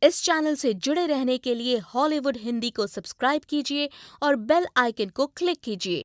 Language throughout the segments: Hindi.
इस चैनल से जुड़े रहने के लिए हॉलीवुड हिंदी को सब्सक्राइब कीजिए और बेल आइकन को क्लिक कीजिए।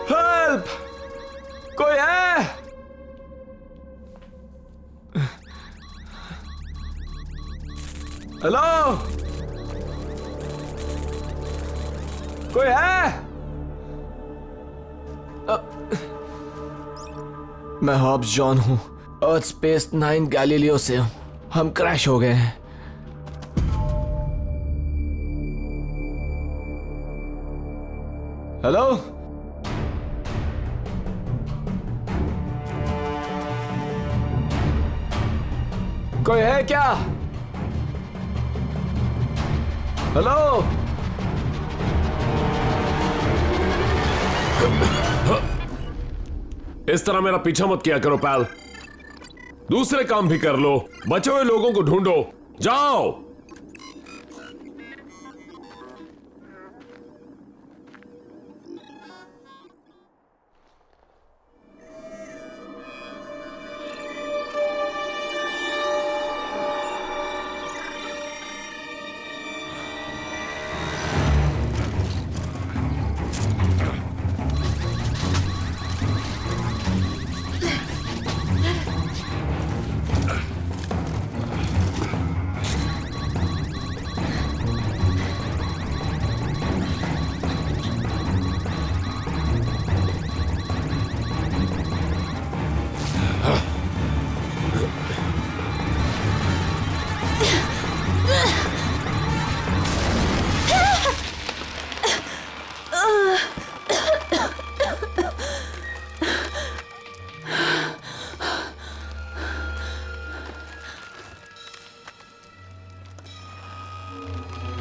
हेल्प! कोई है? हेलो? कोई है? मैं हॉब्स जॉन हूं, अर्थ स्पेस 9 गैलीलियो से हूं। हम क्रैश हो गए हैं। हेलो? कोई है क्या? हेलो? इस तरह मेरा पीछा मत किया करो पैल। दूसरे काम भी कर लो। बचे हुए लोगों को ढूंढो। जाओ।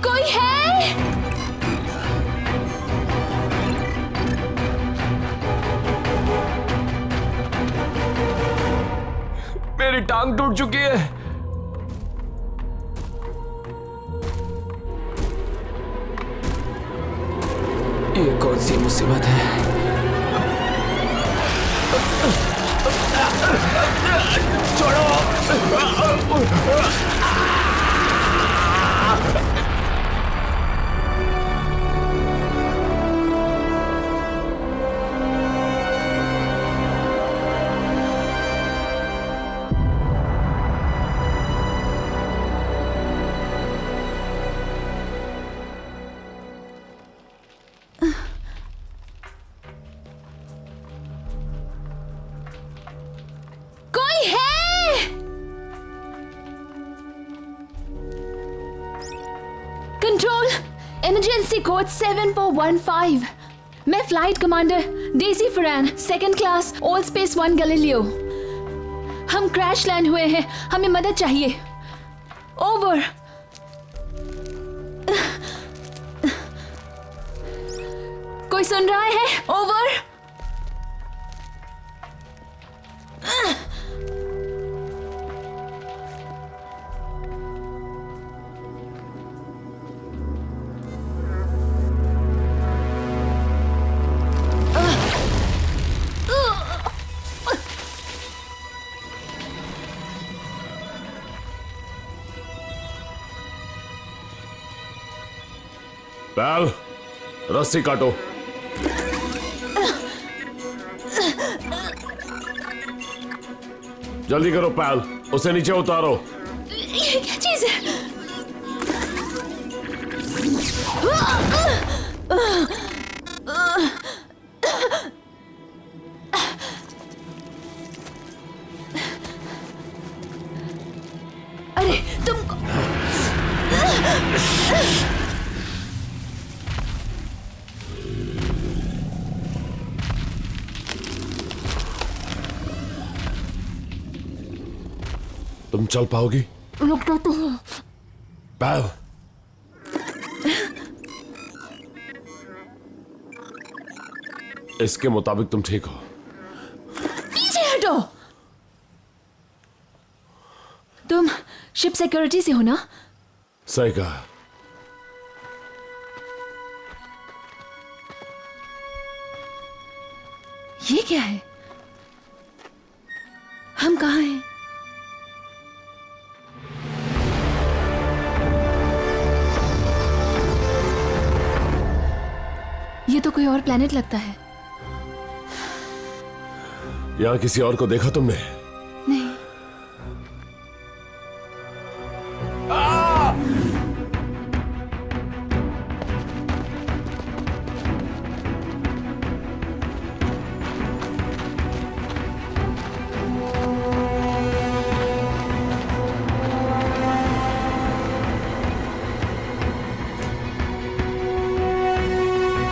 कोई है? मेरी टांग टूट चुकी है। ये कौन सी मुसीबत है? कोई है? Control, emergency code 7415। मैं flight commander Daisy Farran, second class, all space 1 Galileo. हम क्रैश लैंड हुए हैं, हमें मदद चाहिए। ओवर। कोई सुन रहा है? ओवर। पैल, रस्सी काटो। जल्दी करो पैल, उसे नीचे उतारो। ये क्या चीज है? अरे तुम तुम चल पाओगी? रुक तो हूँ। पैल, इसके मुताबिक तुम ठीक हो। पीछे हटो। तुम शिप सिक्योरिटी से हो ना? सही कहा। ये क्या है? हम कहाँ हैं? ये तो कोई और प्लेनेट लगता है। यहां किसी और को देखा तुमने? नहीं।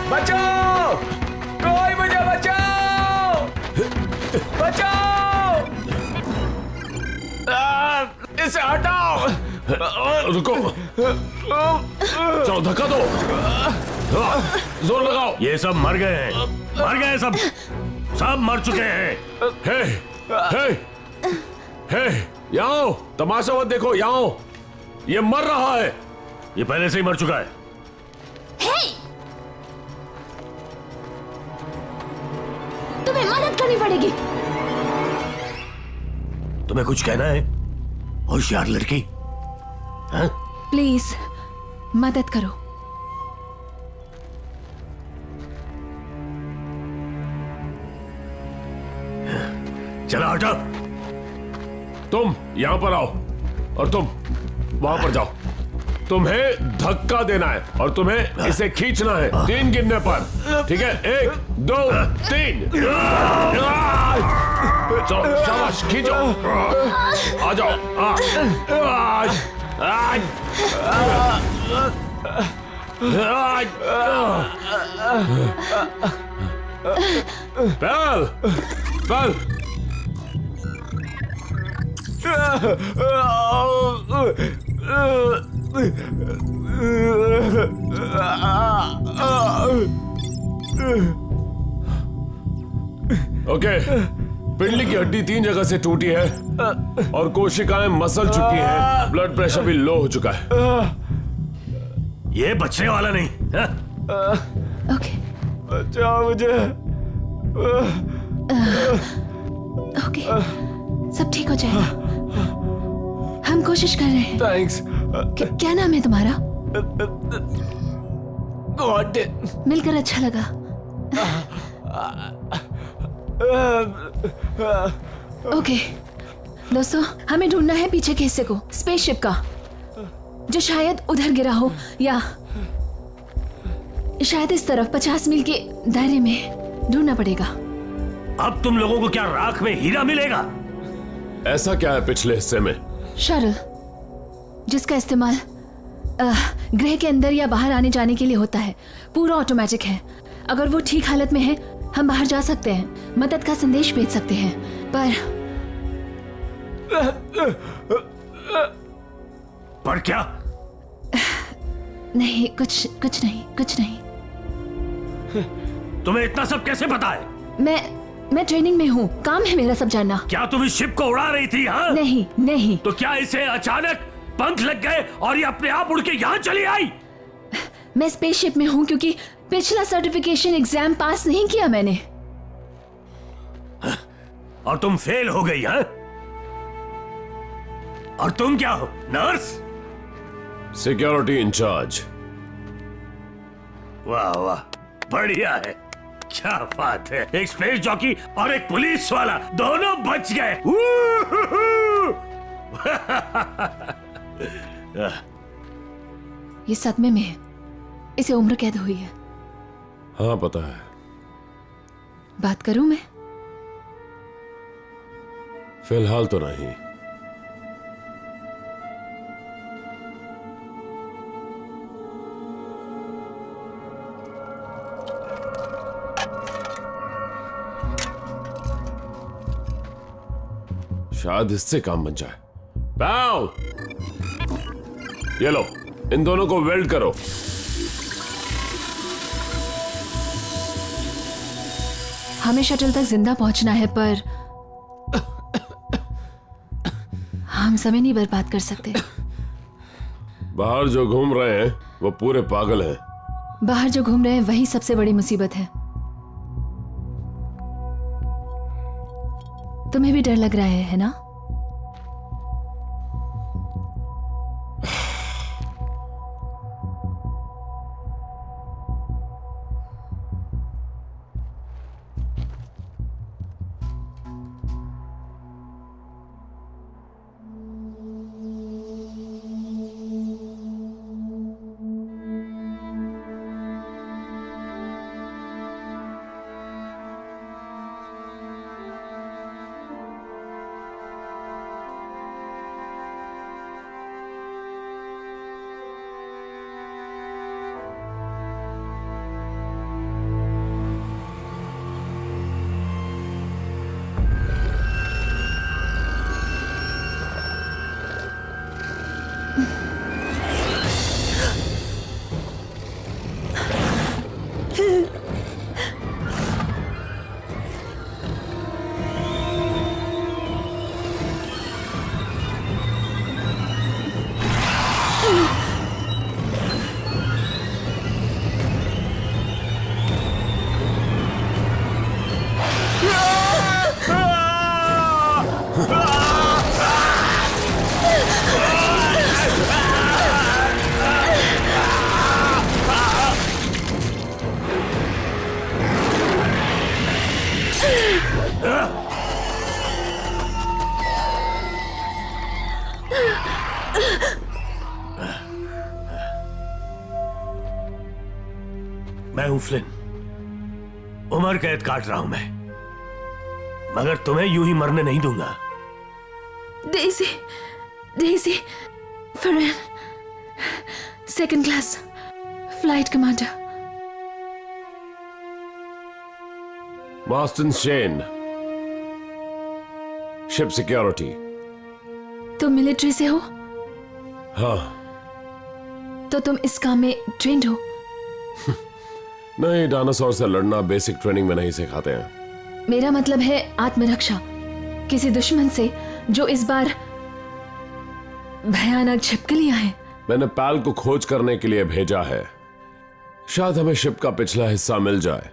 बचाओ! कोई मुझे बचाओ! बचाओ! इसे हटाओ! रुको, चलो धक्का दो। जोर लगाओ। ये सब मर गए हैं, मर गए सब, सब मर चुके हैं। हे, हे, हे, यहाँ आओ, तमाशा मत देखो, यहाँ आओ। ये मर रहा है। ये पहले से ही मर चुका है। तुम्हें मदद करनी पड़ेगी। तुम्हें कुछ कहना है, होशियार लड़की? हाँ? प्लीज मदद करो। चला हटो। तुम यहां पर आओ और तुम वहां पर जाओ। तुम्हें धक्का देना है और तुम्हें इसे खींचना है 3 गिनने पर। ठीक है, 1 2 3। चलो शाबाश, खींचो। आ जाओ। पैल, पैल, ओके, पिंडली की हड्डी 3 जगह से टूटी है और कोशिकाएं मसल चुकी हैं। ब्लड प्रेशर भी लो हो चुका है। ये बचने वाला नहीं। हाँ? ओके बचाओ मुझे। ओके, सब ठीक हो जाएगा। हम कोशिश कर रहे हैं। थैंक्स। क्या नाम है तुम्हारा? गॉड। मिलकर अच्छा लगा। ओके दोस्तों, हमें ढूंढना है पीछे के हिस्से को, स्पेसशिप का, जो शायद उधर गिरा हो या शायद इस तरफ 50 मील के दायरे में ढूंढना पड़ेगा। अब तुम लोगों को क्या राख में हीरा मिलेगा? ऐसा क्या है पिछले हिस्से में? शटल, जिसका इस्तेमाल ग्रह के अंदर या बाहर आने जाने के लिए होता है। पूरा ऑटोमेटिक है। अगर वो ठीक हालत में है, हम बाहर जा सकते हैं, मदद का संदेश भेज सकते हैं। पर क्या? नहीं, कुछ नहीं। तुम्हें इतना सब कैसे पता है? मैं ट्रेनिंग में हूँ, काम है मेरा सब जानना। क्या तुम इस शिप को उड़ा रही थी? हाँ? नहीं। तो क्या इसे अचानक पंख लग गए और ये अपने आप उड़ के यहाँ चली आई? मैं स्पेसशिप में हूँ क्योंकि पिछला सर्टिफिकेशन एग्जाम पास नहीं किया मैंने। और तुम फेल हो गई? हाँ? और तुम क्या हो, नर्स? Security in charge. वाह वाह, बढ़िया है। क्या बात है, एक स्पेस जॉकी और एक पुलिस वाला दोनों बच गए। ये सदमे में है, इसे उम्र कैद हुई है। हाँ पता है। बात करूं मैं? फिलहाल तो नहीं। शायद इससे काम बन जाए। पाओ, ये लो, इन दोनों को वेल्ड करो। हमें शटल तक जिंदा पहुंचना है, पर हम समय नहीं बर्बाद कर सकते। बाहर जो घूम रहे हैं वो पूरे पागल हैं। बाहर जो घूम रहे हैं वही सबसे बड़ी मुसीबत है। तुम्हें भी डर लग रहा है ना? मैं हूं फ्लिन, उम्र कैद काट रहा हूं मैं, मगर तुम्हें यूं ही मरने नहीं दूंगा। Daisy Farran, second class flight commander. Marston Shane, ship security. तुम मिलिट्री से हो? हाँ। तो तुम इस काम में ट्रेंड हो? नहीं, डायनासोर से लड़ना बेसिक ट्रेनिंग में नहीं सिखाते हैं। मेरा मतलब है आत्मरक्षा, किसी दुश्मन से जो इस बार भयानक छिपकलियां हैं। मैंने पैल को खोज करने के लिए भेजा है, शायद हमें शिप का पिछला हिस्सा मिल जाए।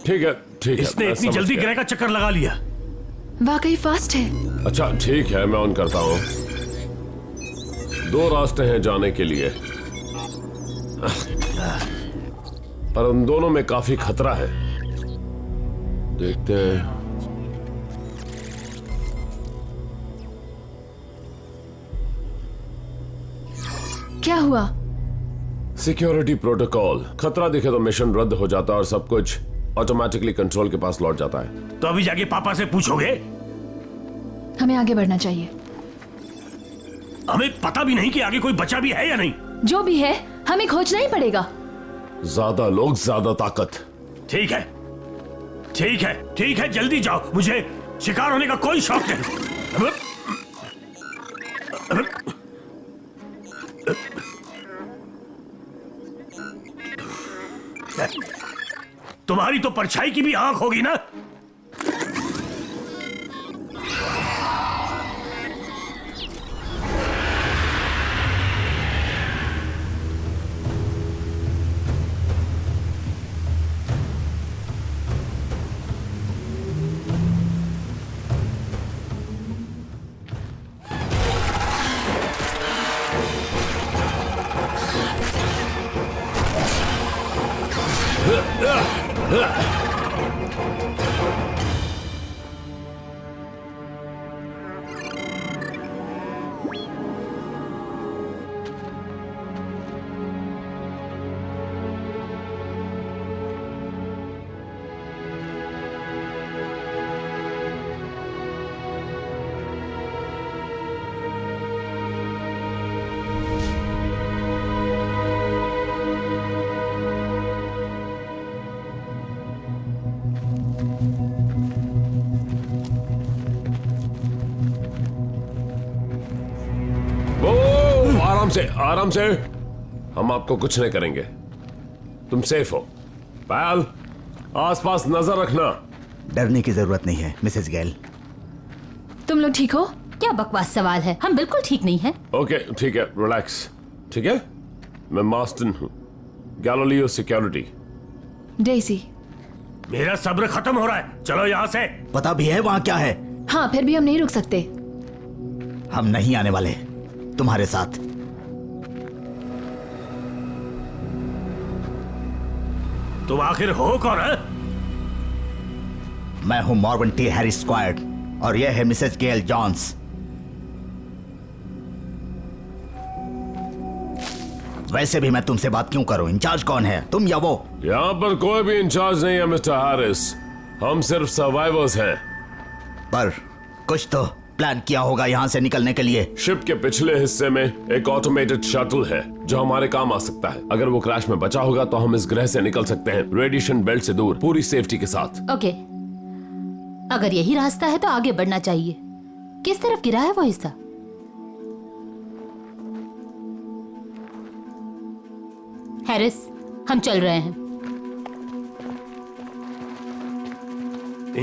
ठीक है, ठीक है। इसने इतनी जल्दी ग्रह का चक्कर लगा लिया। वाकई फास्ट है। अच्छा ठीक है, मैं ऑन करता हूं। 2 रास्ते हैं जाने के लिए, पर उन दोनों में काफी खतरा है। देखते हैं। क्या हुआ? Security protocol. खतरा दिखे तो मिशन रद्द हो जाता है और सब कुछ ऑटोमेटिकली कंट्रोल के पास लौट जाता है। तो अभी जाके पापा से पूछोगे? हमें आगे बढ़ना चाहिए। हमें पता भी नहीं कि आगे कोई बचा भी है या नहीं। जो भी है हमें खोजना ही पड़ेगा। ज्यादा लोग ज्यादा ताकत। ठीक है, ठीक है, ठीक है, जल्दी जाओ। मुझे शिकार होने का कोई शौक नहीं। तुम्हारी तो परछाई की भी आंख होगी ना। आराम से। हम आपको कुछ नहीं करेंगे। तुम सेफ हो। पैल, आसपास नजर रखना। डरने की जरूरत नहीं है मिसेस गेल। तुम लोग ठीक हो? क्या बकवास सवाल है, हम बिल्कुल ठीक नहीं हैं। ओके ठीक है, रिलैक्स। ठीक है, मैं मास्टन हूं, गैलीलियो सिक्योरिटी। डेजी। मेरा सब्र खत्म हो रहा है, चलो यहां से। पता भी है वहां क्या है? हाँ, फिर भी हम नहीं रुक सकते। हम नहीं आने वाले तुम्हारे साथ। तुम आखिर हो कौन है? मैं हूं मॉर्गन टी हैरिस स्क्वायर्ड और यह है मिसेस गेल जॉन्स। वैसे भी मैं तुमसे बात क्यों करूं? इंचार्ज कौन है, तुम या वो? यहां पर कोई भी इंचार्ज नहीं है मिस्टर हैरिस, हम सिर्फ सर्वाइवर्स हैं। पर कुछ तो प्लान किया होगा यहां से निकलने के लिए। शिप के पिछले हिस्से में एक ऑटोमेटेड शटल है जो हमारे काम आ सकता है। अगर वो क्रैश में बचा होगा तो हम इस ग्रह से निकल सकते हैं, रेडिएशन बेल्ट से दूर, पूरी सेफ्टी के साथ। ओके, अगर यही रास्ता है तो आगे बढ़ना चाहिए। किस तरफ गिरा है वो हिस्सा? हैरिस, हम चल रहे हैं।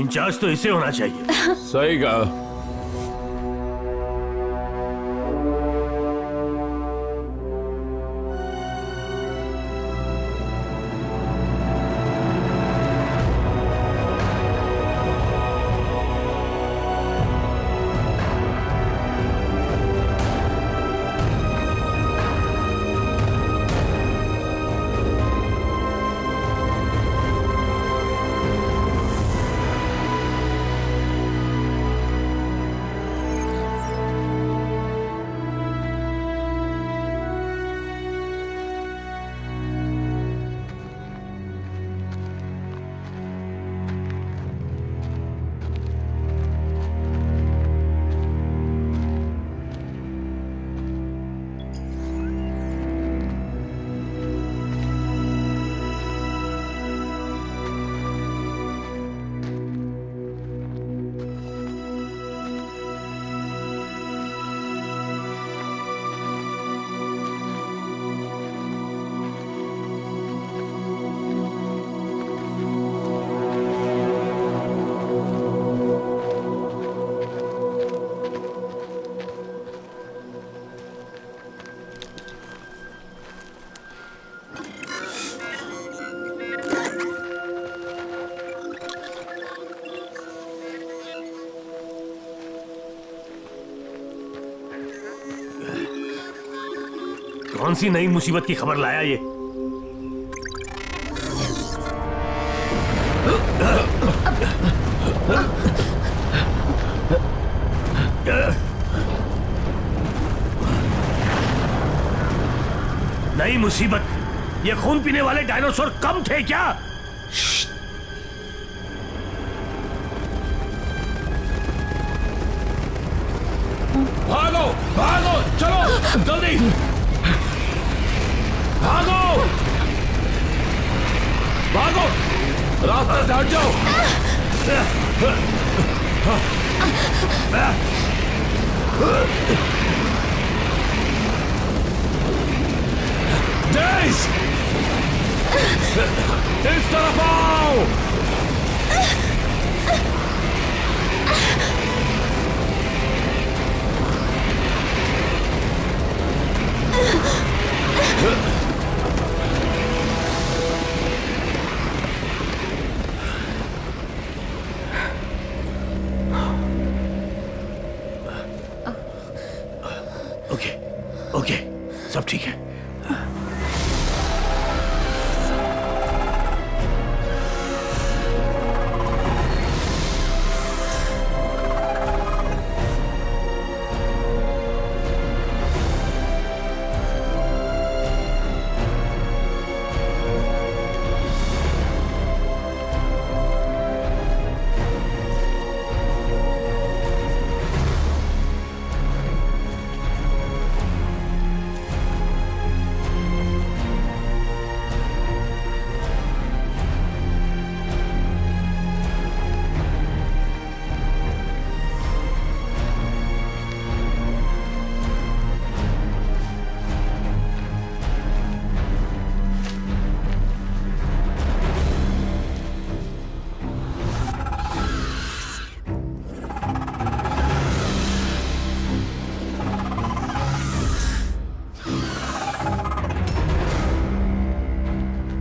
इंचार्ज तो इसे होना चाहिए। सही कहा। कौन सी नई मुसीबत की खबर लाया ये? नई मुसीबत, ये खून पीने वाले डायनासोर कम थे क्या? भागो भागो, चलो जल्दी भागो भागो, रास्ते से हट जाओ। डेस, इस तरफ आओ। ओके ओके, सब ठीक है।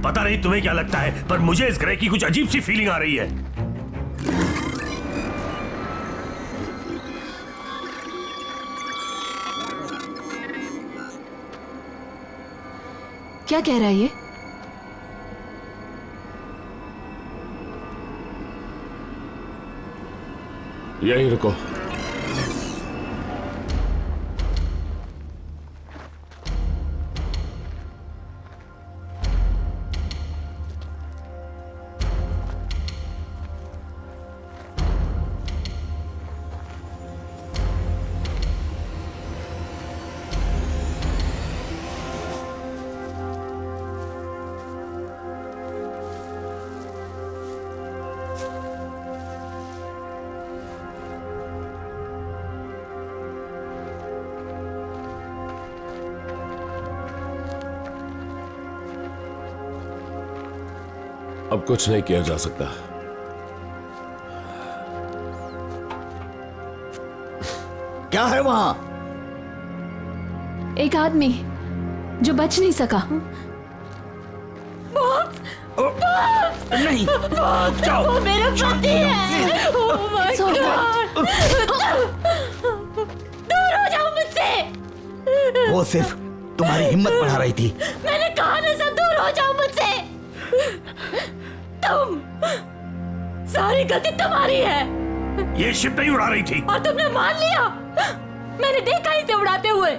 पता नहीं तुम्हें क्या लगता है, पर मुझे इस ग्रह की कुछ अजीब सी फीलिंग आ रही है। क्या कह रहा है ये? यहीं रुको। अब कुछ नहीं किया जा सकता। क्या है वहां? एक आदमी जो बच नहीं सका। नहीं, जाओ, वो मेरा पति है। Oh my God! दूर हो जाओ मुझसे। वो सिर्फ तुम्हारी हिम्मत बढ़ा रही थी। मैंने कहा ना, सब दूर हो जाओ मुझसे। तुम, सारी गलती तुम्हारी है। ये शिप नहीं उड़ा रही थी। और तुमने मान लिया। मैंने देखा इसे उड़ाते हुए।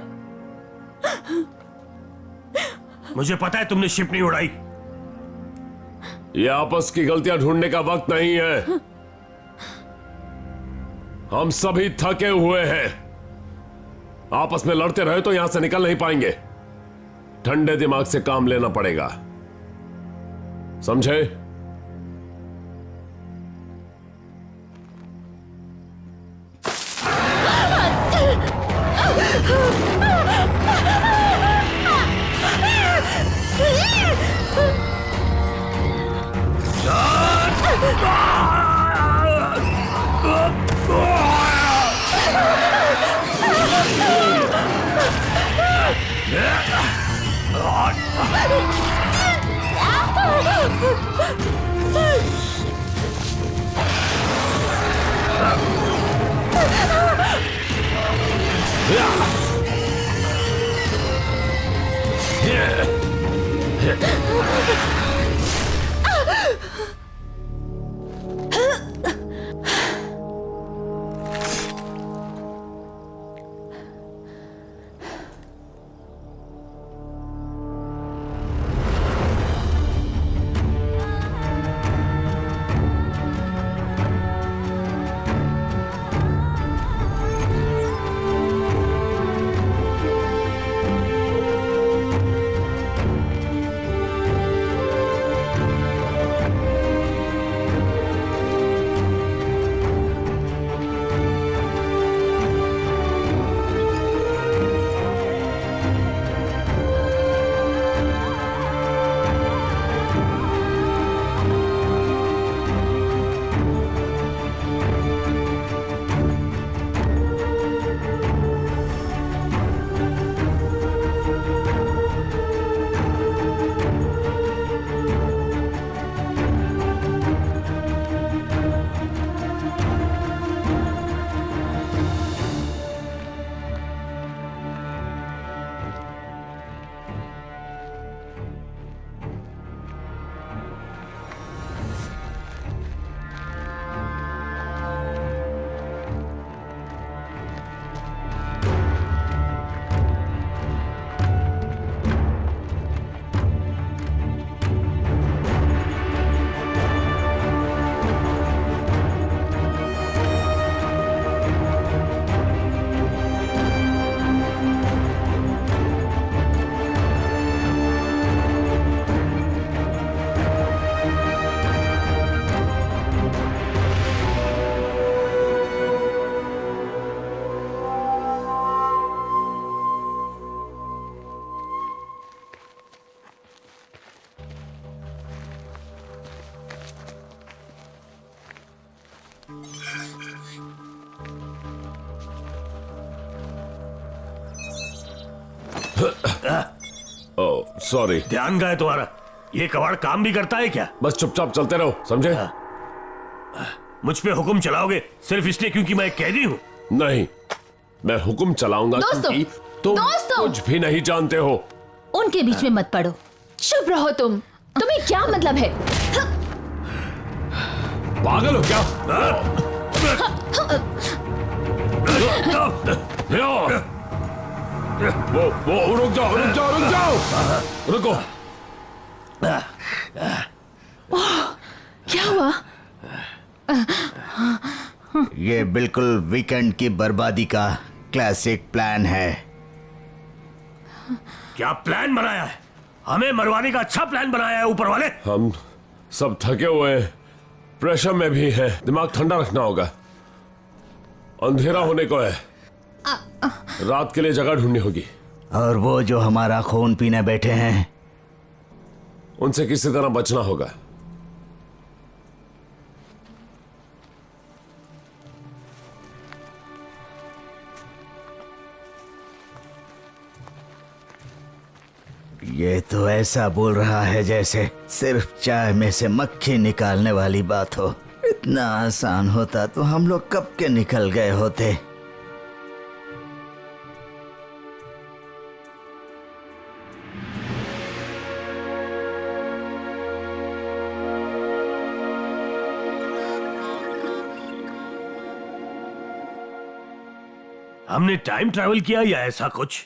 मुझे पता है तुमने शिप नहीं उड़ाई। ये आपस की गलतियां ढूंढने का वक्त नहीं है। हम सभी थके हुए हैं। आपस में लड़ते रहे तो यहां से निकल नहीं पाएंगे। ठंडे दिमाग से काम लेना पड़ेगा, समझे? Oh sorry. ध्यान का है तुम्हारा? ये कबाड़ काम भी करता है क्या? बस चुपचाप चलते रहो, समझे? मुझ पे हुक्म चलाओगे सिर्फ इसलिए क्योंकि मैं कैदी हूँ? नहीं, मैं हुक्म चलाऊंगा दोस्तों, क्योंकि तुम दोस्तों! कुछ भी नहीं जानते हो। उनके बीच में मत पड़ो। चुप रहो तुम। तुम्हें क्या मतलब है? पागल हो क्या? वो रुक जाओ, रुक जाओ, रुक जाओ, रुको। क्या हुआ? ये बिल्कुल वीकेंड की बर्बादी का क्लासिक प्लान है। क्या प्लान बनाया है? हमें मरवाने का अच्छा प्लान बनाया है ऊपर वाले। हम सब थके हुए हैं, प्रेशर में भी है, दिमाग ठंडा रखना होगा। अंधेरा होने को है, रात के लिए जगह ढूंढनी होगी। और वो जो हमारा खून पीने बैठे हैं, उनसे किसी तरह बचना होगा। ये तो ऐसा बोल रहा है जैसे सिर्फ चाय में से मक्खी निकालने वाली बात हो। इतना आसान होता तो हम लोग कब के निकल गए होते। हमने टाइम ट्रैवल किया या ऐसा कुछ?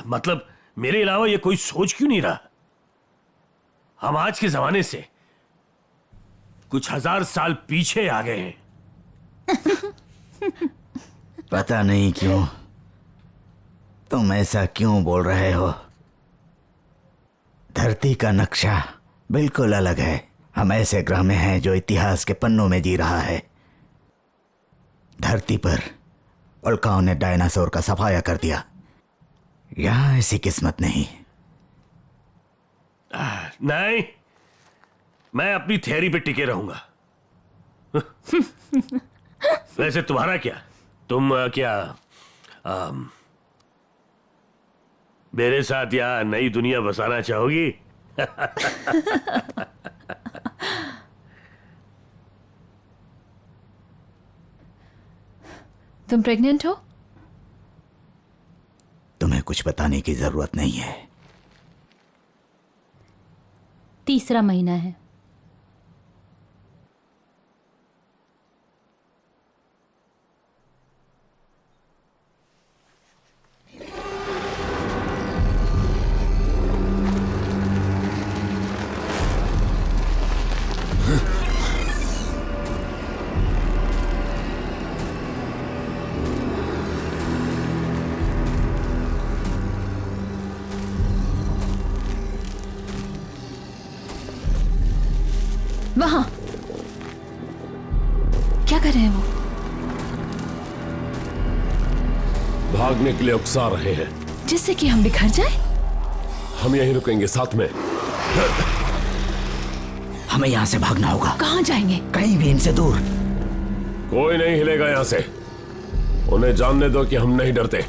मतलब मेरे अलावा ये कोई सोच क्यों नहीं रहा? हम आज के जमाने से कुछ 1000 साल पीछे आ गए हैं। पता नहीं क्यों तुम ऐसा क्यों बोल रहे हो। धरती का नक्शा बिल्कुल अलग है। हम ऐसे ग्रह में हैं जो इतिहास के पन्नों में जी रहा है। धरती पर उल्काओं ने डायनासोर का सफाया कर दिया। यहां ऐसी किस्मत नहीं। नहीं, मैं अपनी थियरी पे टिके रहूंगा। वैसे तुम्हारा क्या? तुम क्या मेरे साथ या नई दुनिया बसाना चाहोगी? तुम प्रेग्नेंट हो? तुम्हें कुछ बताने की जरूरत नहीं है। 3रा महीना है। वहां क्या कर रहे हैं वो? भागने के लिए उकसा रहे हैं। जिससे कि हम बिखर जाए। हम यहीं रुकेंगे साथ में। हमें यहां से भागना होगा। कहां जाएंगे? कहीं भी इनसे दूर। कोई नहीं हिलेगा यहां से। उन्हें जानने दो कि हम नहीं डरते।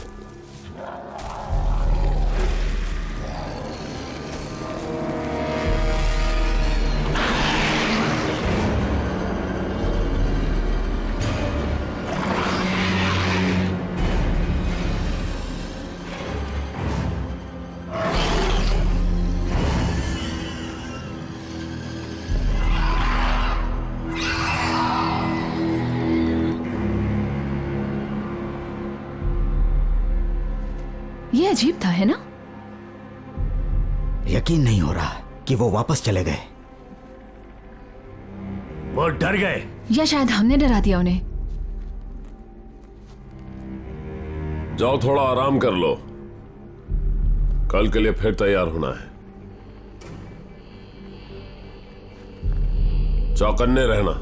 ये अजीब था, है ना? यकीन नहीं हो रहा कि वो वापस चले गए। वो डर गए या शायद हमने डरा दिया उन्हें। जाओ थोड़ा आराम कर लो, कल के लिए फिर तैयार होना है। चौकन्ने रहना।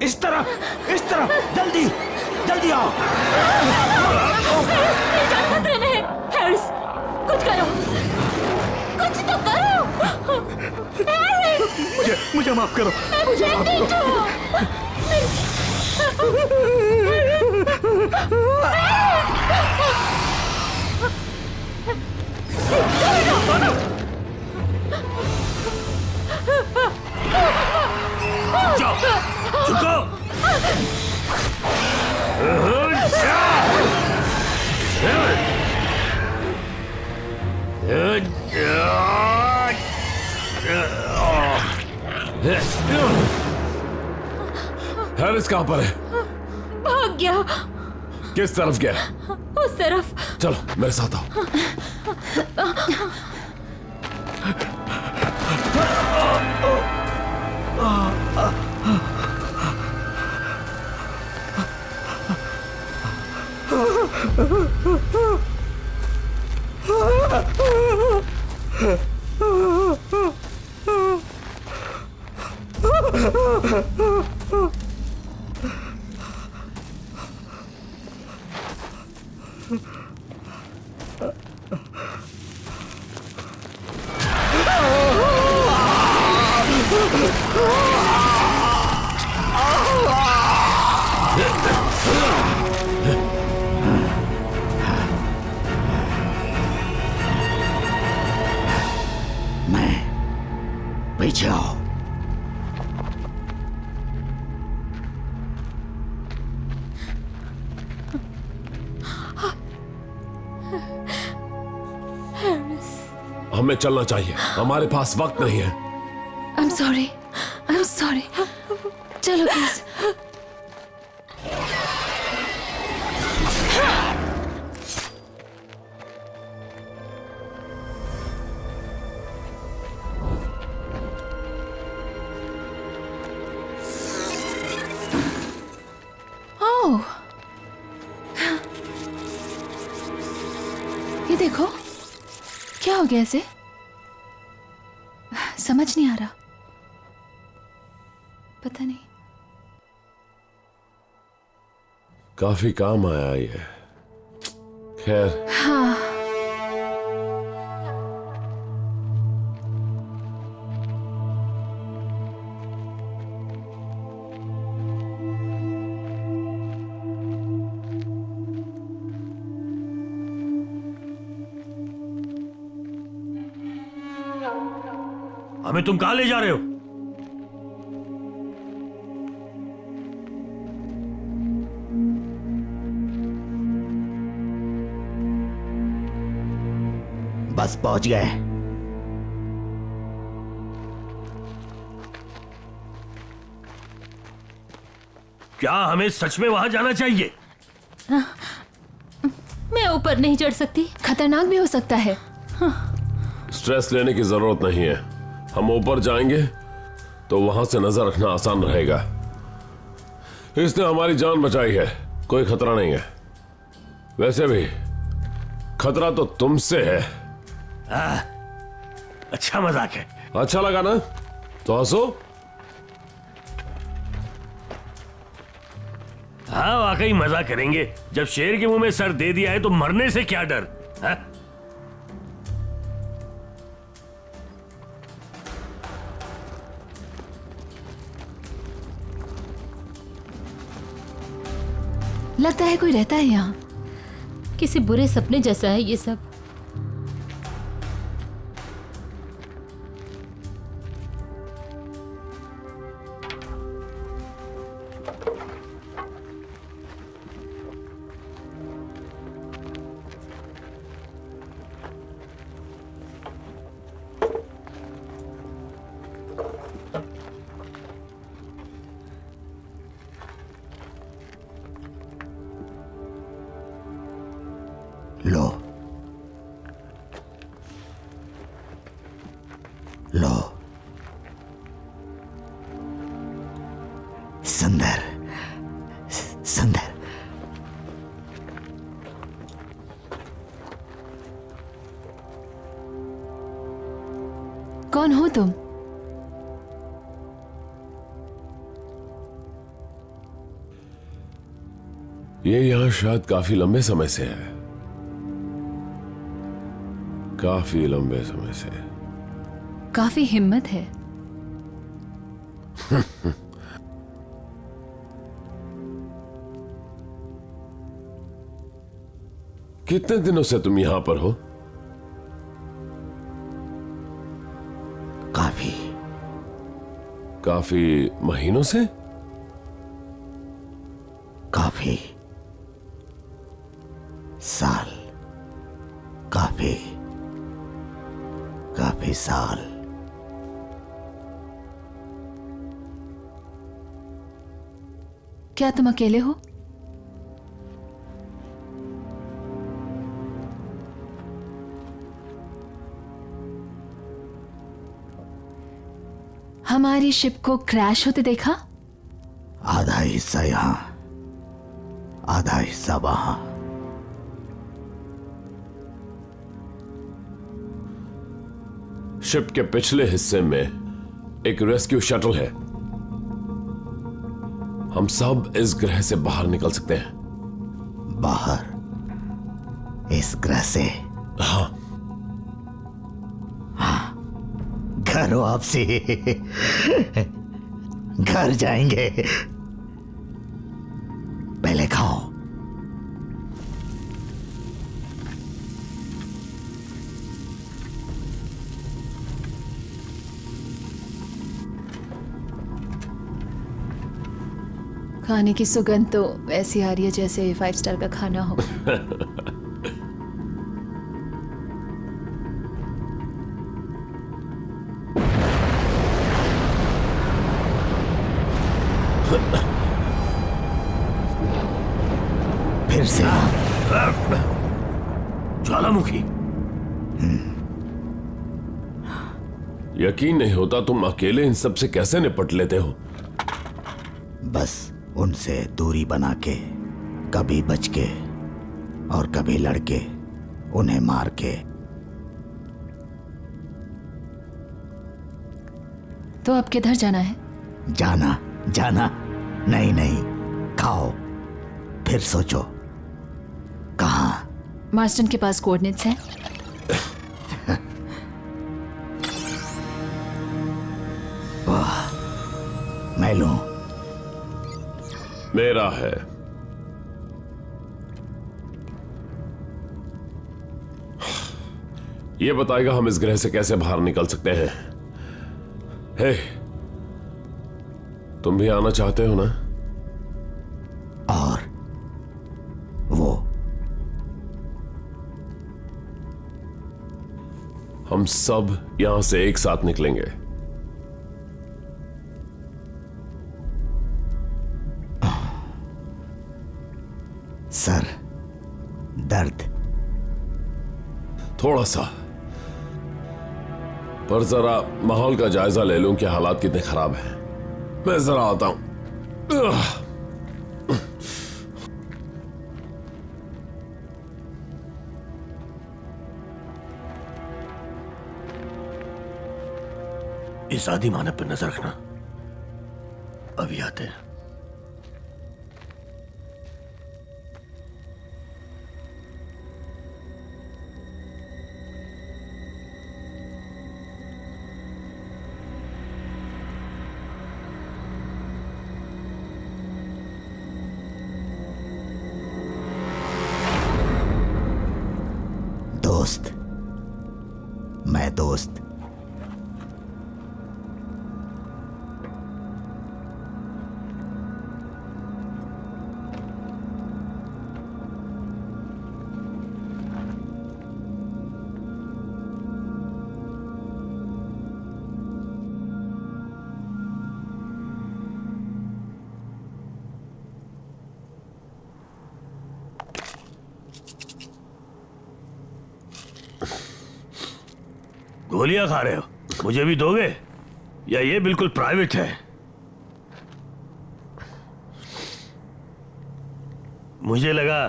इस तरफ जल्दी जल्दी आओ। खतरे में है। हैरिस, कुछ करो, कुछ तो करो। हैरिस, मुझे माफ करो। मुझे जाओ, झुको। हैरिस कहाँ पर है? भाग गया किस तरफ गया? उस तरफ। चलो मेरे साथ आओ। पीछे आओ। हमें चलना चाहिए, हमारे पास वक्त नहीं है। I'm sorry. चलो प्लीज। ओह, ये देखो, क्या हो गया इसे? समझ नहीं आ रहा, पता नहीं। काफी काम आया ये। खैर, हाँ, हमें तुम कहां ले जा रहे हो? बस पहुंच गए। क्या हमें सच में वहां जाना चाहिए? मैं ऊपर नहीं चढ़ सकती। खतरनाक भी हो सकता है। स्ट्रेस लेने की जरूरत नहीं है। हम ऊपर जाएंगे तो वहां से नजर रखना आसान रहेगा। इसने हमारी जान बचाई है, कोई खतरा नहीं है। वैसे भी खतरा तो तुमसे है। अच्छा मजाक है। अच्छा लगा ना? तो हंसो। हाँ, वाकई मजा करेंगे। जब शेर के मुंह में सर दे दिया है तो मरने से क्या डर? हाँ? लगता है कोई रहता है यहाँ। किसी बुरे सपने जैसा है ये सब। लो लो, सुंदर सुंदर। कौन हो तुम? ये यहाँ शायद काफी लंबे समय से है, काफी लंबे समय से। काफी हिम्मत है। कितने दिनों से तुम यहां पर हो? काफी काफी महीनों से? काफी साल, काफी काफी साल। क्या तुम अकेले हो? हमारी शिप को क्रैश होते देखा? आधा हिस्सा यहां, आधा हिस्सा वहां। शिप के पिछले हिस्से में एक रेस्क्यू शटल है। हम सब इस ग्रह से बाहर निकल सकते हैं। बाहर इस ग्रह से? हाँ। घर वापसी। घर जाएंगे। पहले खाओ। खाने की सुगंध तो ऐसी आ रही है जैसे 5 स्टार का खाना हो। फिर से ज्वालामुखी। यकीन नहीं होता तुम अकेले इन सब से कैसे निपट लेते हो। बस उनसे दूरी बना के, कभी बच के और कभी लड़के, उन्हें मार के। तो अब किधर जाना है? जाना जाना नहीं नहीं, खाओ फिर सोचो। कहाँ? मार्स्टन के पास कोऑर्डिनेट्स हैं। मैं लूं? मेरा है। ये बताएगा हम इस ग्रह से कैसे बाहर निकल सकते हैं। हे, तुम भी आना चाहते हो ना? और वो? हम सब यहां से एक साथ निकलेंगे। सर, दर्द? थोड़ा सा, पर जरा माहौल का जायजा ले लूं कि हालात कितने खराब हैं। मैं जरा आता हूं। इस आदि मानव पर नजर रखना। अभी आते हैं। दोस्त, मैं दोस्त। गोलियां खा रहे हो, मुझे भी दोगे या ये बिल्कुल प्राइवेट है? मुझे लगा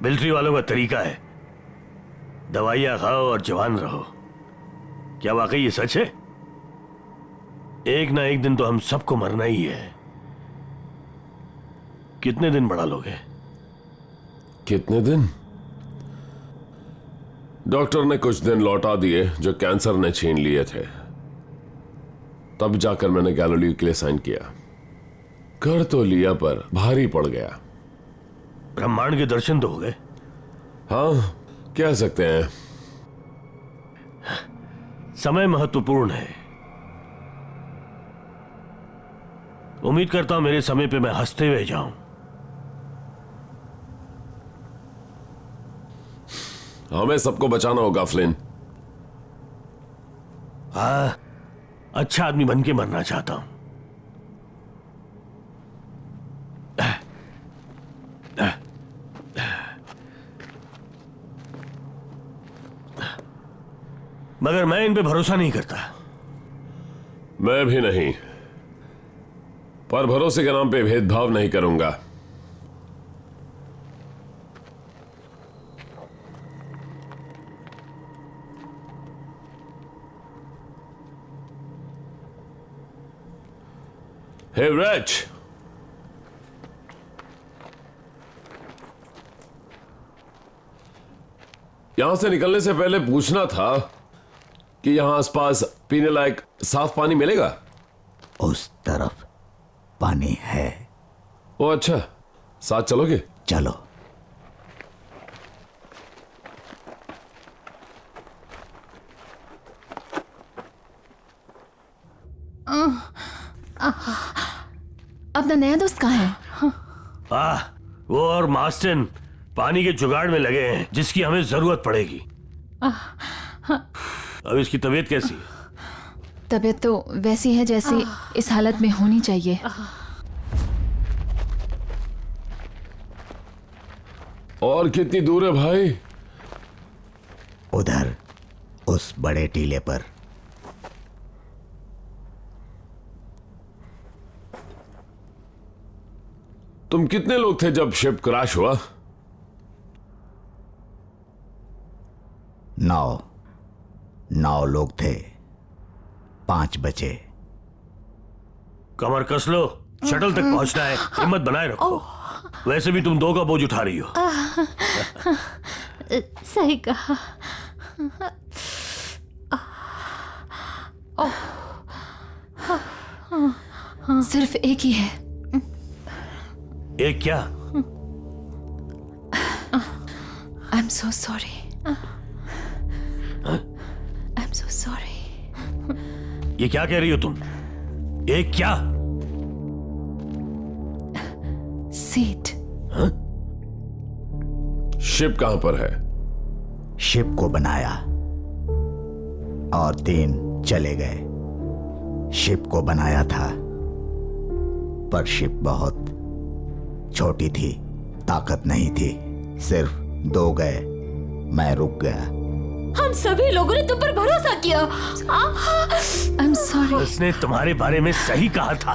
मिलिट्री वालों का तरीका है, दवाइयां खाओ और जवान रहो। क्या वाकई ये सच है? एक ना एक दिन तो हम सबको मरना ही है। कितने दिन बढ़ा लोगे? कितने दिन? डॉक्टर ने कुछ दिन लौटा दिए जो कैंसर ने छीन लिए थे। तब जाकर मैंने गैलीलियो के लिए साइन किया। कर तो लिया पर भारी पड़ गया। ब्रह्मांड के दर्शन तो हो गए? हाँ, कह सकते हैं। समय महत्वपूर्ण है। उम्मीद करता हूं मेरे समय पे मैं हंसते हुए जाऊं। हमें सबको बचाना होगा फ्लिन। हाँ, अच्छा आदमी बन के मरना चाहता हूं। मगर मैं इन पे भरोसा नहीं करता। मैं भी नहीं, पर भरोसे के नाम पे भेदभाव नहीं करूंगा। हे रिच, यहां से निकलने से पहले पूछना था कि यहां आसपास पीने लायक साफ पानी मिलेगा? उस तरफ पानी है। ओ अच्छा, साथ चलोगे? चलो। अपना नया दोस्त कहाँ है? वो और मास्टन पानी के जुगाड़ में लगे हैं जिसकी हमें जरूरत पड़ेगी। अब इसकी तबीयत कैसी है? तबीयत तो वैसी है जैसी इस हालत में होनी चाहिए। और कितनी दूर है भाई? उधर उस बड़े टीले पर। तुम कितने लोग थे जब शिप क्रैश हुआ? 9 लोग थे, 5 बचे। कमर कस लो, शटल तक पहुंचना है। हिम्मत बनाए रखो। वैसे भी तुम 2 का बोझ उठा रही हो। सही कहा। सिर्फ एक ही है। एक क्या? I am so sorry. I am so sorry. ये क्या कह रही हो तुम? एक क्या? सीट। शिप कहां पर है? शिप को बनाया और 3 चले गए। शिप को बनाया था पर शिप बहुत छोटी थी, ताकत नहीं थी। सिर्फ 2 गए, मैं रुक गया। हम सभी लोगों ने तुम पर भरोसा किया। I am sorry. उसने तुम्हारे बारे में सही कहा था।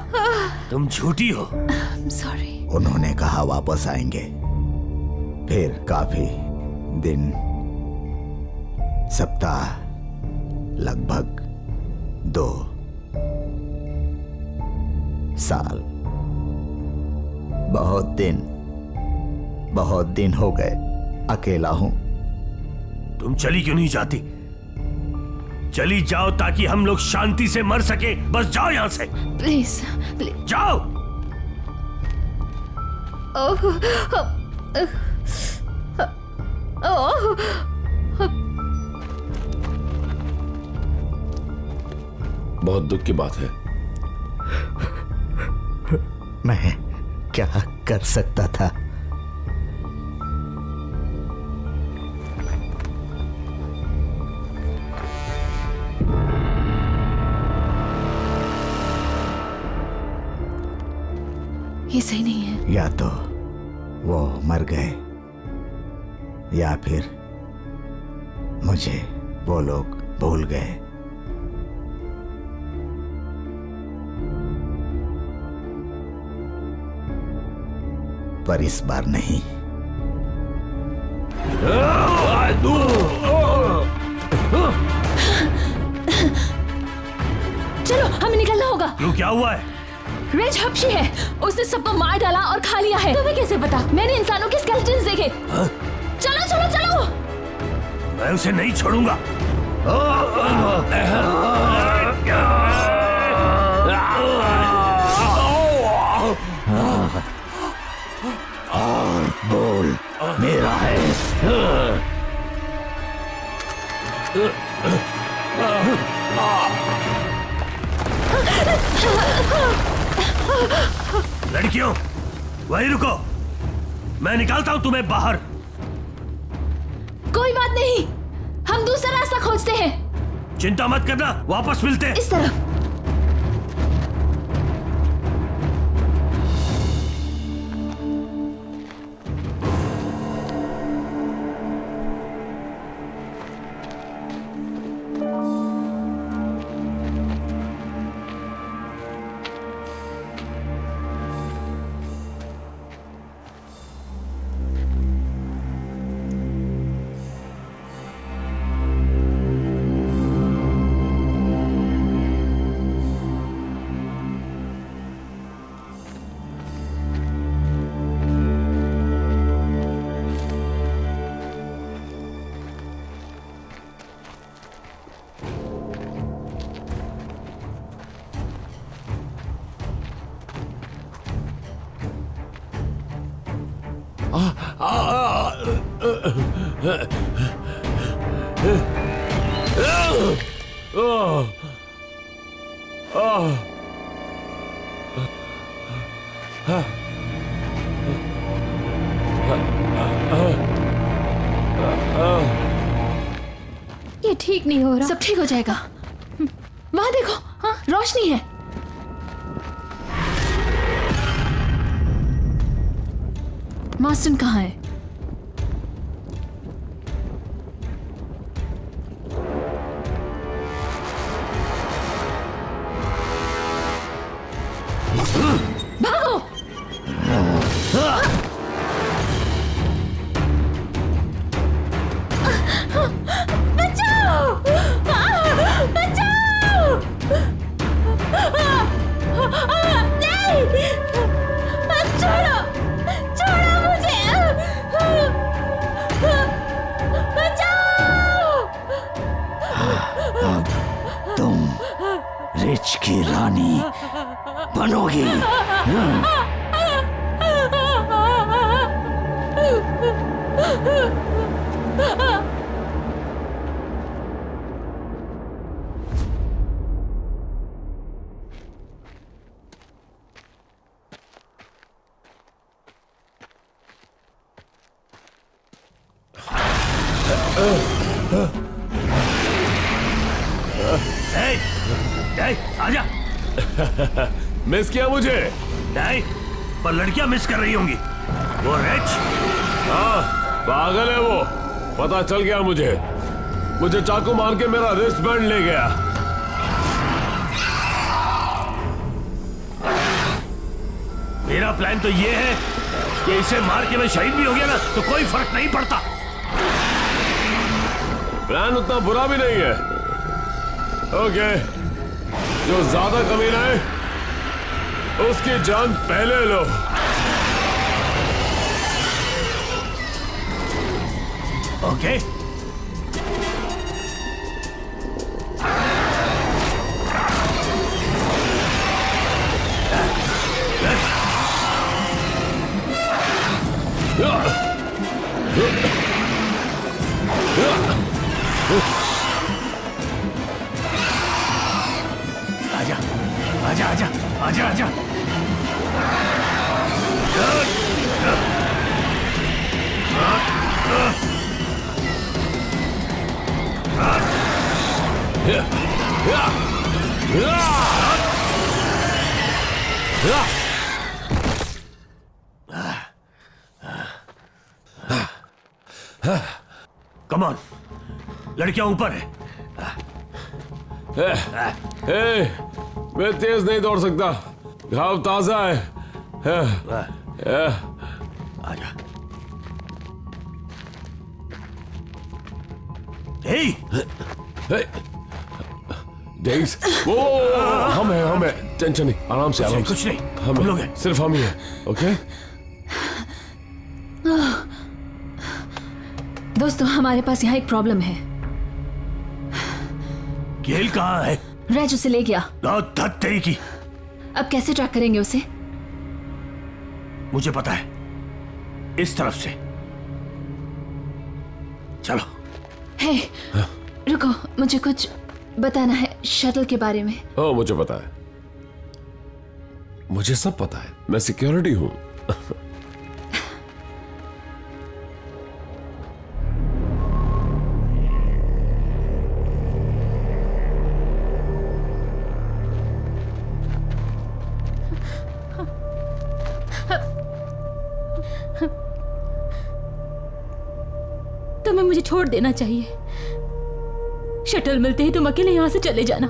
तुम झूठी हो। I am sorry. उन्होंने कहा वापस आएंगे। फिर काफी दिन, सप्ताह, लगभग 2 साल, बहुत दिन हो गए। अकेला हूं। तुम चली क्यों नहीं जाती? चली जाओ ताकि हम लोग शांति से मर सके। बस जाओ यहां से। प्लीज प्लीज जाओ। बहुत दुख की बात है। मैं क्या कर सकता था? ये सही नहीं है। या तो वो मर गए या फिर मुझे वो लोग भूल गए। पर इस बार नहीं। चलो हमें निकलना होगा। क्यों, क्या हुआ है? रेज हबशी है, उसने सबको मार डाला और खा लिया है। तुम्हें कैसे पता? मैंने इंसानों के स्केलेटन्स देखे। चलो चलो चलो। मैं उसे नहीं छोड़ूंगा। बोल मेरा है। लड़कियों, वहीं रुको, मैं निकालता हूं तुम्हें बाहर। कोई बात नहीं, हम दूसरा रास्ता खोजते हैं। चिंता मत करना, वापस मिलते हैं। इस तरफ। ये ठीक नहीं हो रहा। सब ठीक हो जाएगा। वहां देखो, हाँ रोशनी है। मास्टन कहाँ है? भागो! बचाओ! बचाओ! नहीं! छोड़ो! छोड़ो मुझे! बचाओ! अब तुम रिच की रानी बनोगी। आजा। मिस किया मुझे? नहीं, पर लड़कियां मिस कर रही होंगी। वो रिच? हाँ, पागल है वो। पता चल गया मुझे चाकू मार के मेरा रिस्ट बैंड ले गया। मेरा प्लान तो ये है कि इसे मार के मैं शहीद भी हो गया ना तो कोई फर्क नहीं पड़ता। प्लान उतना बुरा भी नहीं है। ओके, जो ज्यादा कमीना है उसकी जान पहले लो। ओके, आजा आजा आजा आजा आजा। कम ऑन, लड़कियां ऊपर है। मैं तेज नहीं दौड़ सकता, घाव ताजा है। आजा। हे, डेज, वो हम हैं, टेंशन नहीं, आराम से, आराम से। कुछ नहीं, हम लोग हैं। सिर्फ हम ही हैं, ओके? दोस्तों, हमारे पास यहाँ एक प्रॉब्लम है। गेल कहाँ है? रैज उसे ले गया। धत तेरी की। अब कैसे ट्रैक करेंगे उसे? मुझे पता है, इस तरफ से। चलो। हे, रुको, मुझे कुछ बताना है शटल के बारे में। ओ, मुझे पता है, मुझे सब पता है, मैं सिक्योरिटी हूं। तुम्हें मुझे छोड़ देना चाहिए। शटल मिलते ही तुम अकेले यहां से चले जाना।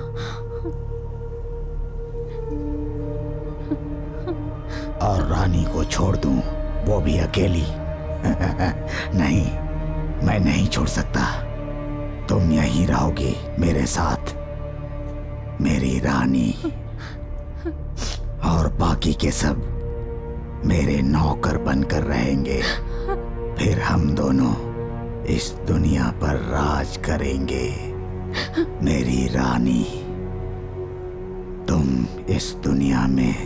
और रानी को छोड़ दूं, वो भी अकेली? नहीं, मैं नहीं छोड़ सकता। तुम यहीं रहोगे मेरे साथ, मेरी रानी। और बाकी के सब मेरे नौकर बनकर रहेंगे। फिर हम दोनों इस दुनिया पर राज करेंगे। मेरी रानी, तुम इस दुनिया में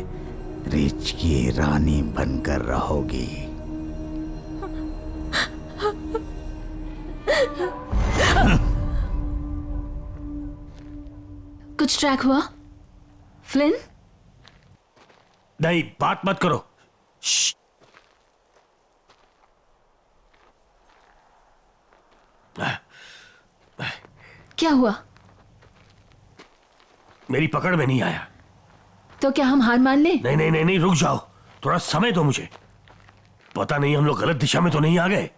रिच की रानी बनकर रहोगी। कुछ ट्रैक हुआ? फ्लिन? नहीं, बात मत करो। श्श। क्या हुआ? मेरी पकड़ में नहीं आया। तो क्या हम हार मान लें? नहीं नहीं नहीं नहीं, रुक जाओ, थोड़ा समय दो मुझे। पता नहीं हम लोग गलत दिशा में तो नहीं आ गए।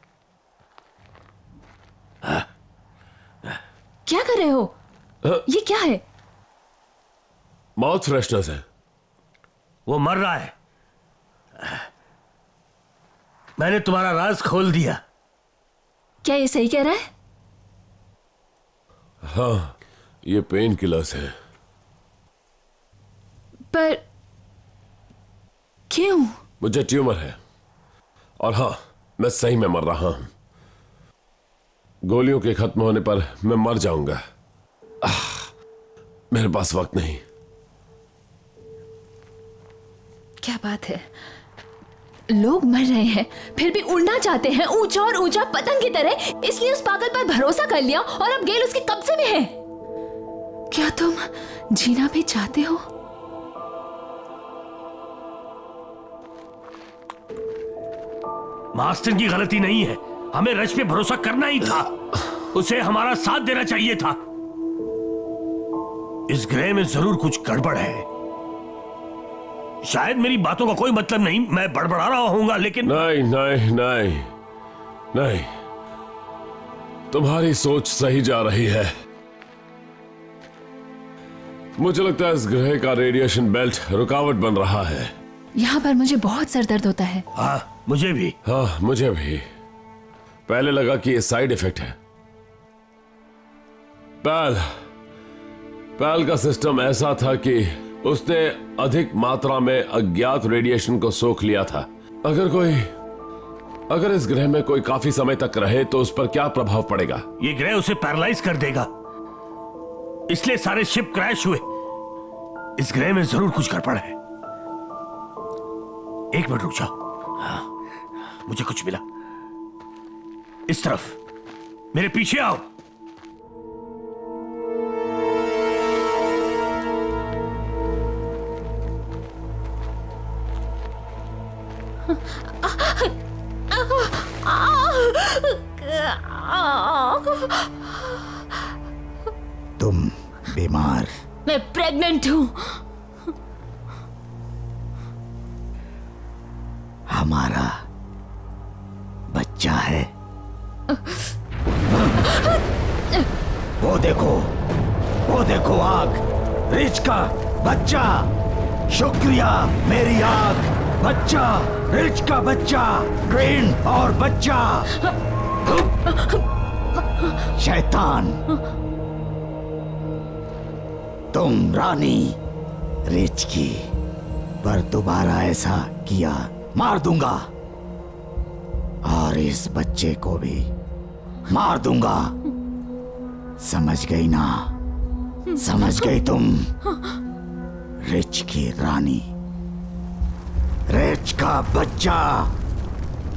क्या कर रहे हो? ये क्या है? माउथ फ्रेशनर्स है। वो मर रहा है। मैंने तुम्हारा राज खोल दिया। क्या ये सही कह रहा है? हाँ, ये पेन किलर्स है। पर क्यों? मुझे ट्यूमर है, और हाँ, मैं सही में मर रहा हूं। गोलियों के खत्म होने पर मैं मर जाऊंगा। मेरे पास वक्त नहीं। क्या बात है, लोग मर रहे हैं फिर भी उड़ना चाहते हैं, ऊंचा और ऊंचा पतंग की तरह। इसलिए उस पागल पर भरोसा कर लिया और अब गेल उसके कब्जे में है। क्या तुम जीना भी चाहते हो? मास्टर की गलती नहीं है, हमें रश पे भरोसा करना ही था। उसे हमारा साथ देना चाहिए था। इस ग्रह में जरूर कुछ गड़बड़ है। शायद मेरी बातों का कोई मतलब नहीं, मैं बड़बड़ा रहा होऊंगा, लेकिन नहीं नहीं नहीं नहीं, तुम्हारी सोच सही जा रही है। मुझे लगता है इस ग्रह का रेडिएशन बेल्ट रुकावट बन रहा है। यहाँ पर मुझे बहुत सर दर्द होता है। हाँ, मुझे भी। हाँ, मुझे भी। पहले लगा कि ये साइड इफेक्ट है। पैल का सिस्टम ऐसा था कि उसने अधिक मात्रा में अज्ञात रेडिएशन को सोख लिया था। अगर इस ग्रह में कोई काफी समय तक रहे तो उस पर क्या प्रभाव पड़ेगा? ये ग्रह उसे पैरालाइज कर देगा, इसलिए सारे शिप क्रैश हुए। इस ग्रह में जरूर कुछ गड़बड़ है। एक मिनट रुक जाओ। हाँ, मुझे कुछ मिला। इस तरफ, मेरे पीछे आओ। तुम बीमार, मैं प्रेग्नेंट हूँ। हमारा बच्चा है। वो देखो आग, रिच का बच्चा। शुक्रिया मेरी आग, बच्चा, रिच का बच्चा, ग्रीन और बच्चा। शैतान, तुम रानी रिच की, पर दोबारा ऐसा किया मार दूंगा, और इस बच्चे को भी मार दूंगा। समझ गई ना? समझ गई तुम? रिच की रानी, रिच का बच्चा।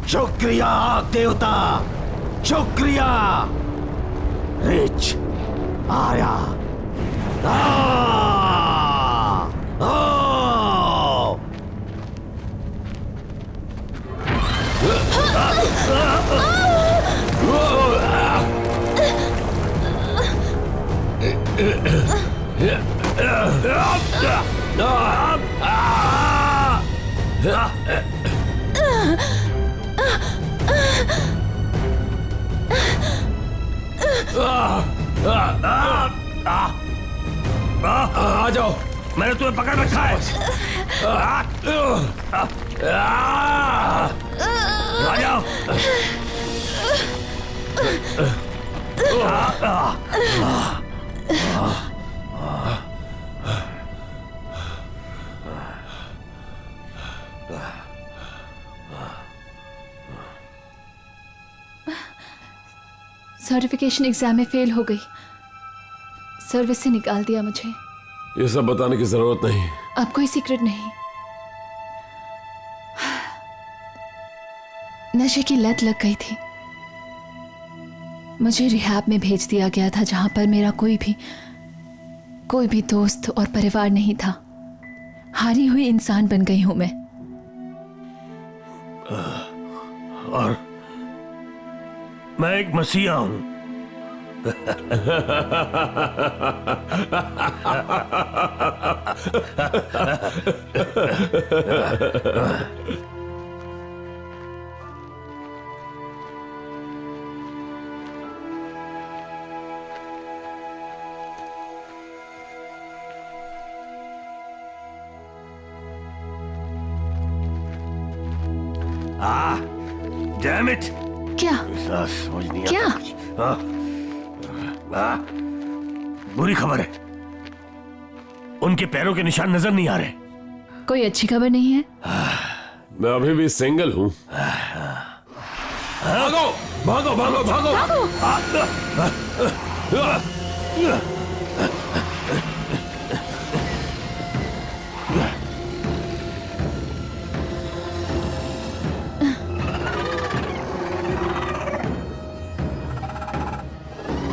शुक्रिया आग देवता, शुक्रिया। रिच आया। आ जाओ, मैंने तुम्हें पकड़ रखा है। आ जाओ। सर्टिफिकेशन एग्जाम में फेल हो गई, सर्विस से निकाल दिया मुझे। ये सब बताने की जरूरत नहीं। अब कोई सीक्रेट नहीं। नशे की लत लग गई थी। मुझे रिहैब में भेज दिया गया था, जहां पर मेरा कोई भी दोस्त और परिवार नहीं था। हारी हुई इंसान बन गई हूं मैं। और मैं एक मसीहा हूं। Damn it! क्या? समझ नहीं क्या? आता कुछ। बुरी खबर है, उनके पैरों के निशान नजर नहीं आ रहे। कोई अच्छी खबर नहीं है? मैं अभी भी सिंगल हूं। भागो भागो भागो भागो,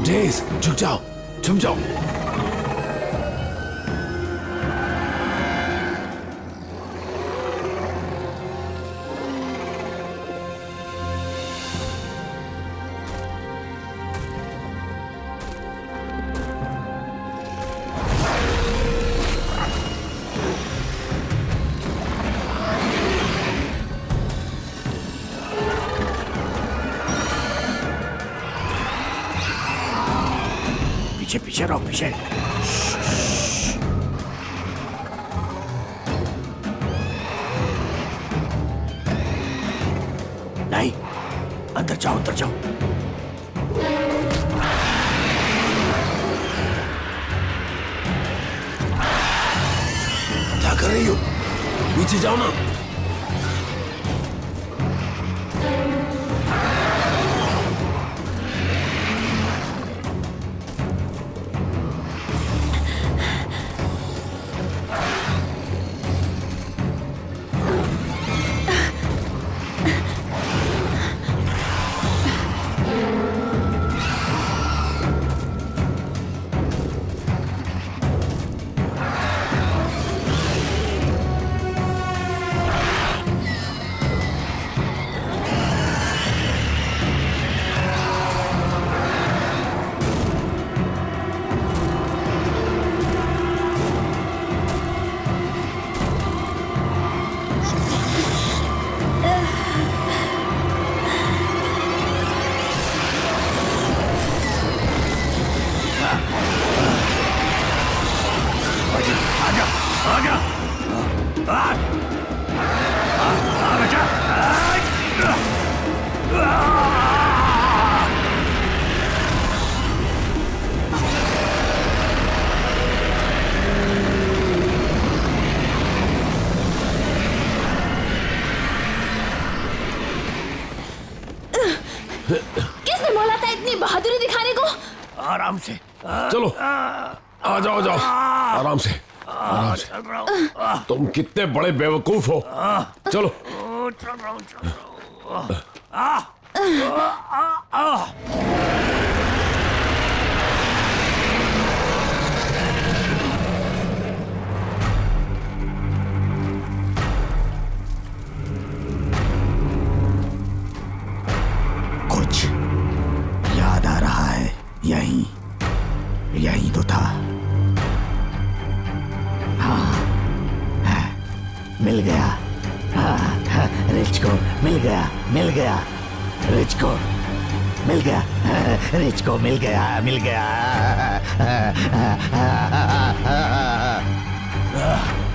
डेज, छुप जाओ, छुप जाओ। पीछे पीछे रहो, पीछे। नहीं, अंदर जाओ, अंदर जाओ। क्या कर रही हो? पीछे जाओ ना। आराम से। चलो आ जाओ जाओ, आराम से आराम से। चल रहा हूँ। तुम कितने बड़े बेवकूफ हो। चलो चल रहा हूँ, चल रहा हूँ। कुछ याद आ रहा है। यहीं यहीं तो था। हाँ, मिल गया। हाँ, रिच को मिल गया, मिल गया, रिच को मिल गया, रिच को मिल गया, मिल गया।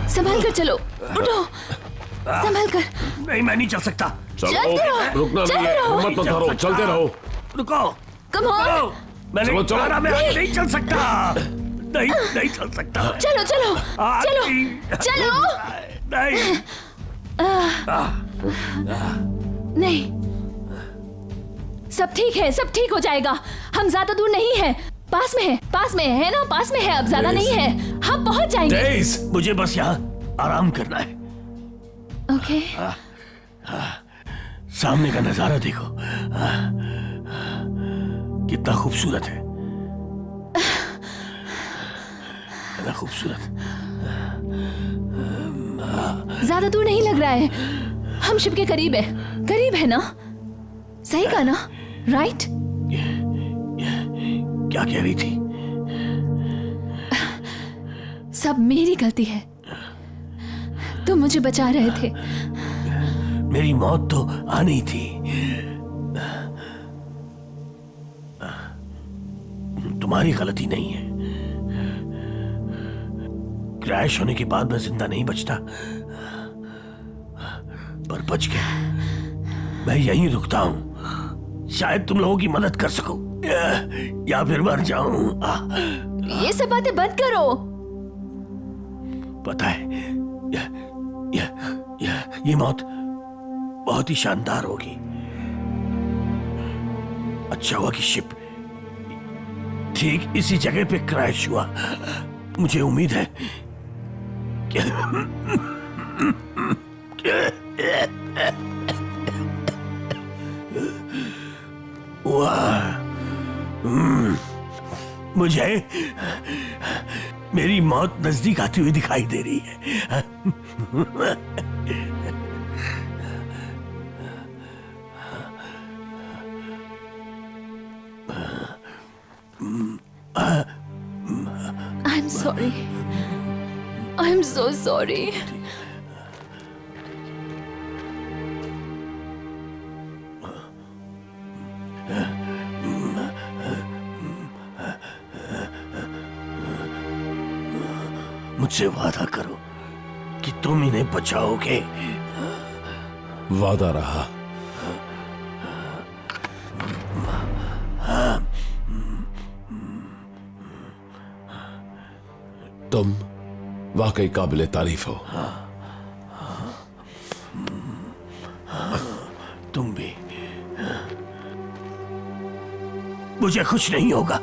संभाल कर चलो, उठो, संभाल कर। नहीं, मैं नहीं चल सकता। चलो, चलते रहो, रुकना नहीं चलते है, रहो। हिम्मत मत हारो, चलते रहो। रुको, कम ऑन, रुको। मैंने चलो, चलो। कहा मैं नहीं चल सकता। नहीं, नहीं चल सकता। चलो चलो चलो नहीं, चलो। नहीं। नहीं, सब ठीक है, सब ठीक हो जाएगा। हम ज्यादा दूर नहीं है, पास में है ना, पास में है, अब ज्यादा नहीं है, हम पहुंच जाएंगे। डेज, मुझे बस यहाँ आराम करना है। ओके, सामने का नजारा देखो, कितना खूबसूरत है ना, खूबसूरत। ज्यादा दूर नहीं लग रहा है, हम शिप के करीब है ना? सही कहा ना, राइट? क्या कह रही थी? सब मेरी गलती है, तुम मुझे बचा रहे थे। मेरी मौत तो आनी थी। तुम्हारी गलती नहीं है। क्रैश होने के बाद मैं जिंदा नहीं बचता, पर बच गया। मैं यहीं रुकता हूं, शायद तुम लोगों की मदद कर सकूं, या फिर मर जाऊं। ये सब बातें बंद करो। पता है, ये मौत बहुत ही शानदार होगी। अच्छा हुआ कि शिप ठीक इसी जगह पे क्रैश हुआ। मुझे उम्मीद है मुझे मेरी मौत नजदीक आती हुई दिखाई दे रही है। I'm sorry. I'm so sorry. मुझसे वादा करो कि तुम इन्हें बचाओगे। वादा रहा। तुम वाकई काबिले तारीफ हो। तुम भी। मुझे कुछ नहीं होगा।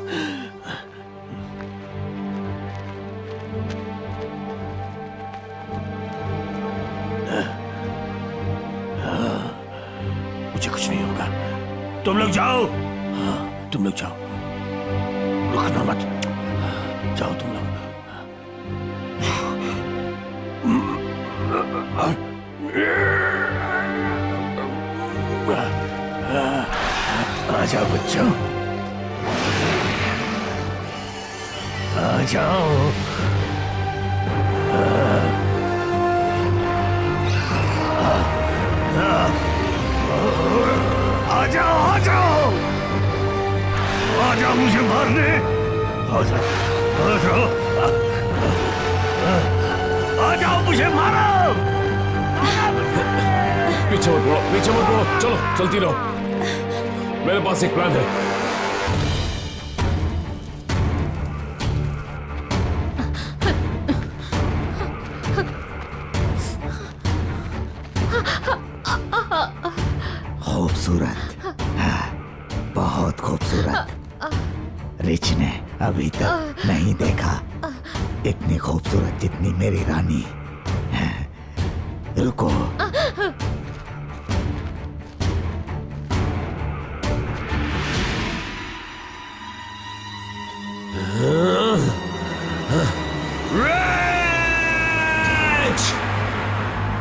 मुझे कुछ नहीं होगा। तुम लोग जाओ, तुम लोग जाओ, रुकना मत। जाओ तुम लोग। आ जाओ बच्चों, आ जाओ। आ जाओ, आ जाओ, आ जाओ मुझे मारने। आ जाओ, आ जाओ, आ जाओ मुझे मारो। पीछे मत बढ़ो, चलो चलती रहो। मेरे पास एक प्लान है। खूबसूरत, हाँ, बहुत खूबसूरत। रिच ने अभी तक नहीं देखा, इतनी खूबसूरत जितनी मेरी रानी। रुको।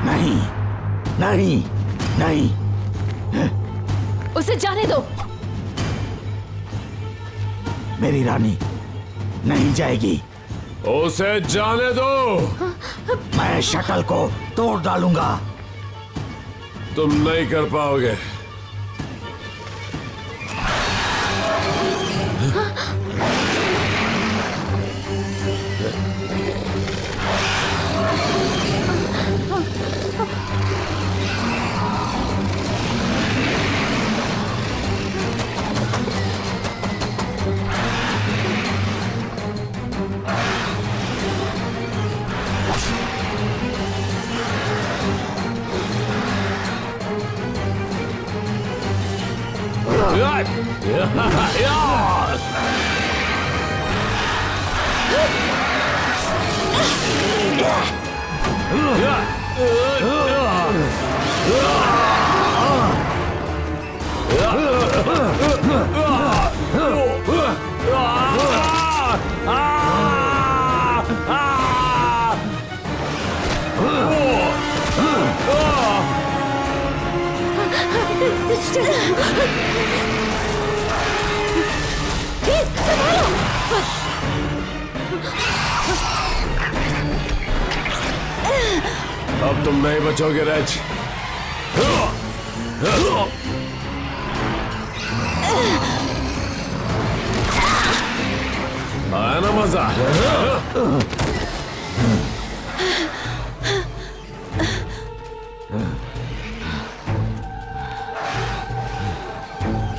नहीं नहीं नहीं, उसे जाने दो। मेरी रानी नहीं जाएगी। उसे जाने दो। मैं शटल को तोड़ डालूंगा। तुम नहीं कर पाओगे। अब तुम नहीं बचोगे रैच। आया ना मजा?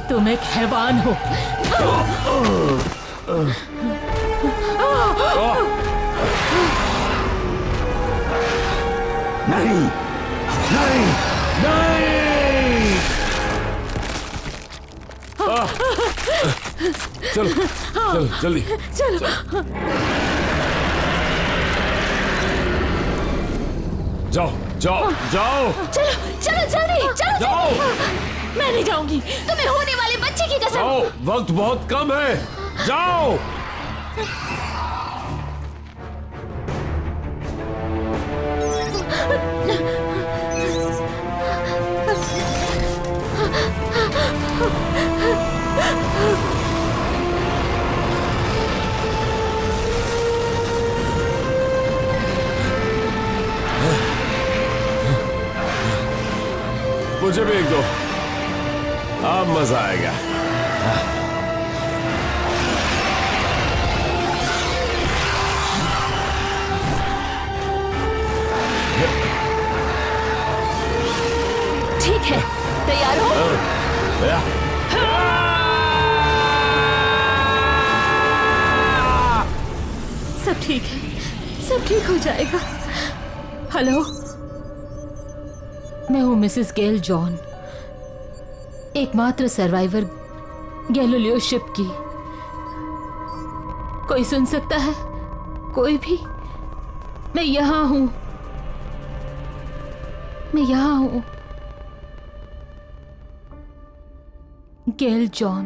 तुम एक हैवान हो। नहीं नहीं नहीं। चलो चलो जल्दी चलो। जाओ जाओ जाओ चलो चलो जल्दी चलो जाओ मैं नहीं जाऊंगी। तुम्हें होने वाले बच्चे की कसम। जाओ, वक्त बहुत कम है। जाओ। मुझे भी एक दो, अब मजा आएगा। ठीक है, तैयार हो? सब ठीक है, सब ठीक हो जाएगा। हेलो, मैं हूं मिसेस गेल जॉन, एकमात्र सर्वाइवर गैलीलियो शिप की। कोई सुन सकता है? कोई भी? मैं यहां हूं, मैं यहां हूं। गेल जॉन।